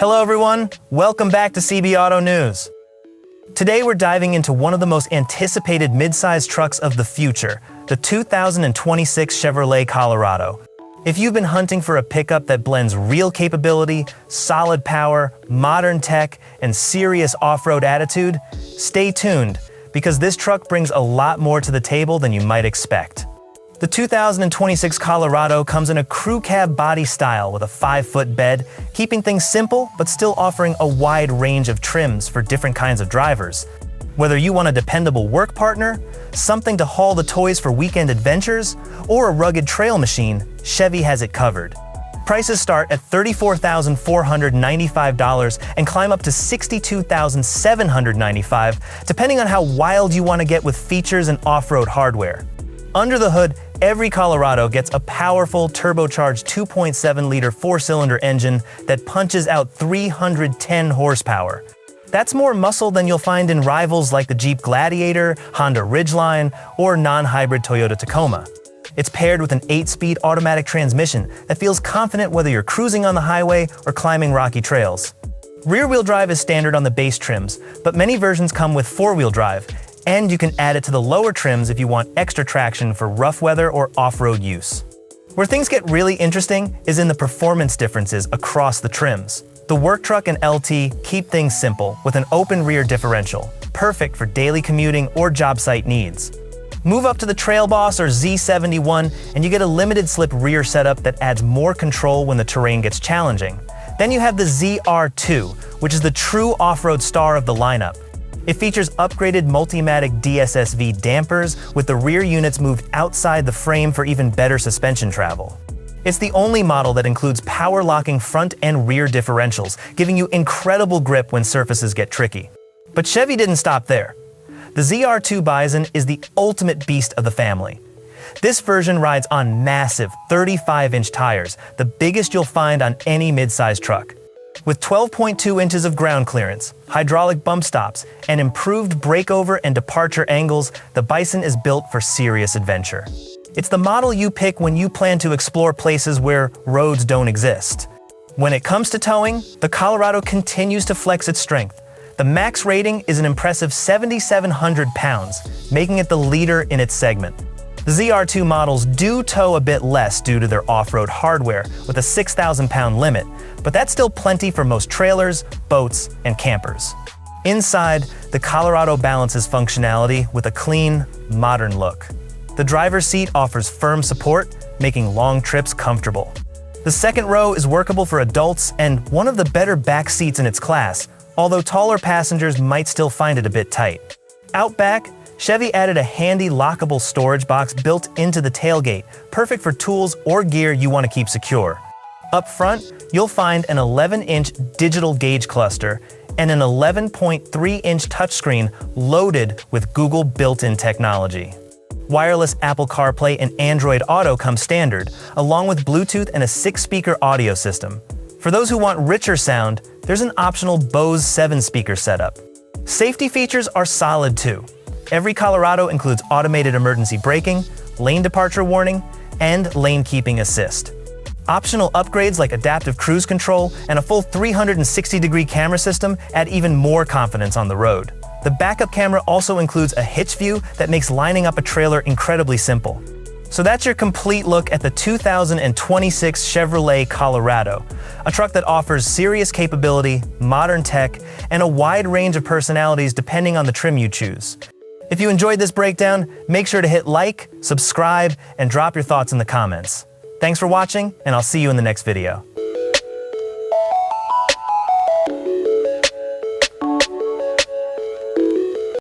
Hello everyone, welcome back to CB Auto News. Today we're diving into one of the most anticipated mid-size trucks of the future, the 2026 Chevrolet Colorado. If you've been hunting for a pickup that blends real capability, solid power, modern tech, and serious off-road attitude, stay tuned, because this truck brings a lot more to the table than you might expect. The 2026 Colorado comes in a crew cab body style with a 5-foot bed, keeping things simple but still offering a wide range of trims for different kinds of drivers. Whether you want a dependable work partner, something to haul the toys for weekend adventures, or a rugged trail machine, Chevy has it covered. Prices start at $34,495 and climb up to $62,795, depending on how wild you want to get with features and off-road hardware. Under the hood, every Colorado gets a powerful turbocharged 2.7-liter 4-cylinder engine that punches out 310 horsepower. That's more muscle than you'll find in rivals like the Jeep Gladiator, Honda Ridgeline, or non-hybrid Toyota Tacoma. It's paired with an 8-speed automatic transmission that feels confident whether you're cruising on the highway or climbing rocky trails. Rear-wheel drive is standard on the base trims, but many versions come with 4-wheel drive, and you can add it to the lower trims if you want extra traction for rough weather or off-road use. Where things get really interesting is in the performance differences across the trims. The work truck and LT keep things simple with an open rear differential, perfect for daily commuting or job site needs. Move up to the Trail Boss or Z71 and you get a limited slip rear setup that adds more control when the terrain gets challenging. Then you have the ZR2, which is the true off-road star of the lineup. It features upgraded Multimatic DSSV dampers with the rear units moved outside the frame for even better suspension travel. It's the only model that includes power-locking front and rear differentials, giving you incredible grip when surfaces get tricky. But Chevy didn't stop there. The ZR2 Bison is the ultimate beast of the family. This version rides on massive 35-inch tires, the biggest you'll find on any mid-size truck. With 12.2 inches of ground clearance, hydraulic bump stops, and improved breakover and departure angles, the Bison is built for serious adventure. It's the model you pick when you plan to explore places where roads don't exist. When it comes to towing, the Colorado continues to flex its strength. The max rating is an impressive 7,700 pounds, making it the leader in its segment. The ZR2 models do tow a bit less due to their off-road hardware with a 6,000-pound limit, but that's still plenty for most trailers, boats, and campers. Inside, the Colorado balances functionality with a clean, modern look. The driver's seat offers firm support, making long trips comfortable. The second row is workable for adults and one of the better back seats in its class, although taller passengers might still find it a bit tight. Out back, Chevy added a handy lockable storage box built into the tailgate, perfect for tools or gear you want to keep secure. Up front, you'll find an 11-inch digital gauge cluster and an 11.3-inch touchscreen loaded with Google built-in technology. Wireless Apple CarPlay and Android Auto come standard, along with Bluetooth and a 6-speaker audio system. For those who want richer sound, there's an optional Bose 7-speaker setup. Safety features are solid too. Every Colorado includes automated emergency braking, lane departure warning, and lane keeping assist. Optional upgrades like adaptive cruise control and a full 360-degree camera system add even more confidence on the road. The backup camera also includes a hitch view that makes lining up a trailer incredibly simple. So that's your complete look at the 2026 Chevrolet Colorado, a truck that offers serious capability, modern tech, and a wide range of personalities depending on the trim you choose. If you enjoyed this breakdown, make sure to hit like, subscribe, and drop your thoughts in the comments. Thanks for watching, and I'll see you in the next video.